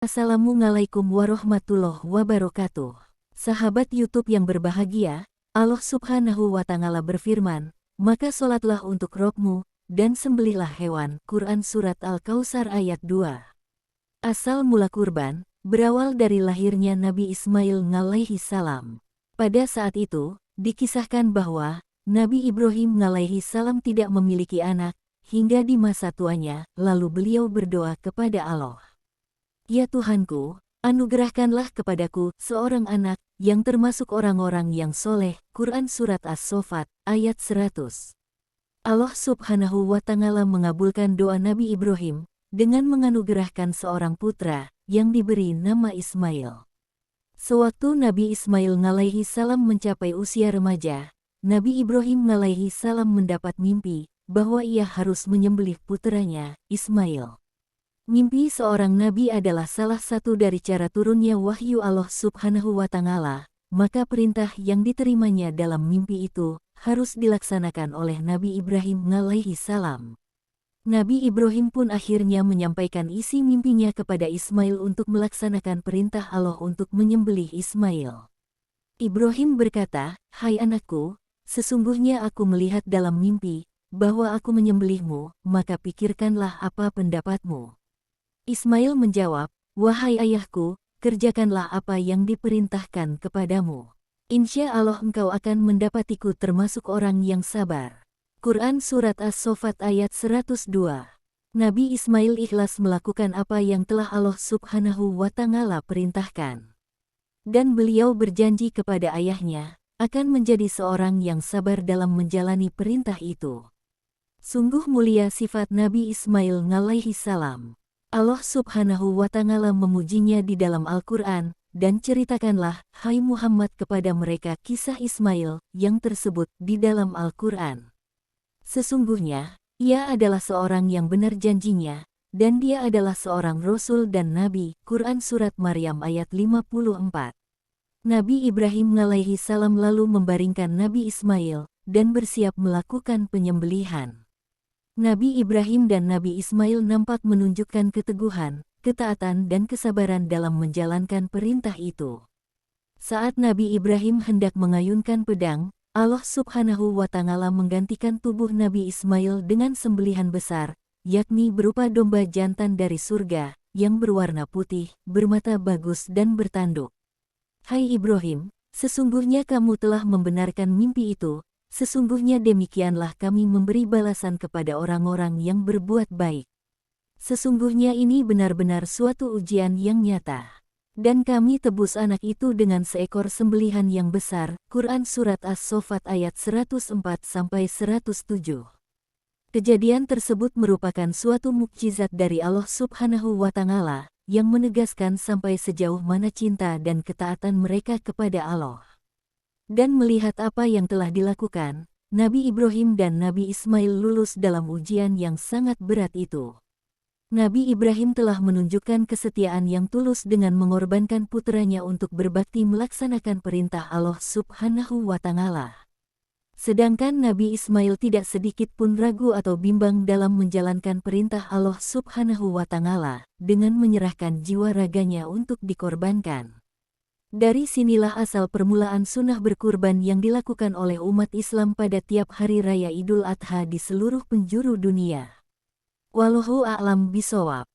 Assalamualaikum warahmatullahi wabarakatuh. Sahabat YouTube yang berbahagia, Allah Subhanahu wa Ta'ala berfirman, "Maka sholatlah untuk Robmu, dan sembelihlah hewan." Quran Surat Al-Kautsar ayat 2. Asal mula kurban, berawal dari lahirnya Nabi Ismail alaihi salam. Pada saat itu, dikisahkan bahwa Nabi Ibrahim alaihi salam tidak memiliki anak, hingga di masa tuanya, lalu beliau berdoa kepada Allah. "Ya Tuhanku, anugerahkanlah kepadaku seorang anak yang termasuk orang-orang yang soleh." Quran Surat As-Saffat ayat 100. Allah Subhanahu wa Ta'ala mengabulkan doa Nabi Ibrahim dengan menganugerahkan seorang putra yang diberi nama Ismail. Sewaktu Nabi Ismail alaihi salam mencapai usia remaja, Nabi Ibrahim alaihi salam mendapat mimpi bahwa ia harus menyembelih putranya, Ismail. Mimpi seorang nabi adalah salah satu dari cara turunnya wahyu Allah Subhanahu wa Ta'ala, maka perintah yang diterimanya dalam mimpi itu harus dilaksanakan oleh Nabi Ibrahim alaihi salam. Nabi Ibrahim pun akhirnya menyampaikan isi mimpinya kepada Ismail untuk melaksanakan perintah Allah untuk menyembelih Ismail. Ibrahim berkata, "Hai anakku, sesungguhnya aku melihat dalam mimpi bahwa aku menyembelihmu, maka pikirkanlah apa pendapatmu." Ismail menjawab, "Wahai ayahku, kerjakanlah apa yang diperintahkan kepadamu. Insya Allah engkau akan mendapatiku termasuk orang yang sabar." Quran Surat As-Saffat ayat 102. Nabi Ismail ikhlas melakukan apa yang telah Allah Subhanahu wa Ta'ala perintahkan. Dan beliau berjanji kepada ayahnya, akan menjadi seorang yang sabar dalam menjalani perintah itu. Sungguh mulia sifat Nabi Ismail alaihi salam. Allah Subhanahu wa Ta'ala memujinya di dalam Al-Quran, dan ceritakanlah, hai Muhammad, kepada mereka kisah Ismail yang tersebut di dalam Al-Quran. Sesungguhnya, ia adalah seorang yang benar janjinya, dan dia adalah seorang Rasul dan Nabi. Quran Surat Maryam ayat 54. Nabi Ibrahim alaihi salam lalu membaringkan Nabi Ismail, dan bersiap melakukan penyembelihan. Nabi Ibrahim dan Nabi Ismail nampak menunjukkan keteguhan, ketaatan dan kesabaran dalam menjalankan perintah itu. Saat Nabi Ibrahim hendak mengayunkan pedang, Allah Subhanahu wa Ta'ala menggantikan tubuh Nabi Ismail dengan sembelihan besar, yakni berupa domba jantan dari surga, yang berwarna putih, bermata bagus dan bertanduk. "Hai Ibrahim, sesungguhnya kamu telah membenarkan mimpi itu. Sesungguhnya demikianlah kami memberi balasan kepada orang-orang yang berbuat baik. Sesungguhnya ini benar-benar suatu ujian yang nyata. Dan kami tebus anak itu dengan seekor sembelihan yang besar." Quran Surat As-Saffat ayat 104-107. Kejadian tersebut merupakan suatu mukjizat dari Allah Subhanahu wa Ta'ala, yang menegaskan sampai sejauh mana cinta dan ketaatan mereka kepada Allah. Dan melihat apa yang telah dilakukan, Nabi Ibrahim dan Nabi Ismail lulus dalam ujian yang sangat berat itu. Nabi Ibrahim telah menunjukkan kesetiaan yang tulus dengan mengorbankan putranya untuk berbakti melaksanakan perintah Allah Subhanahu wa Ta'ala. Sedangkan Nabi Ismail tidak sedikit pun ragu atau bimbang dalam menjalankan perintah Allah Subhanahu wa Ta'ala, dengan menyerahkan jiwa raganya untuk dikorbankan. Dari sinilah asal permulaan sunnah berkurban yang dilakukan oleh umat Islam pada tiap hari raya Idul Adha di seluruh penjuru dunia. Wallahu a'lam bishawab.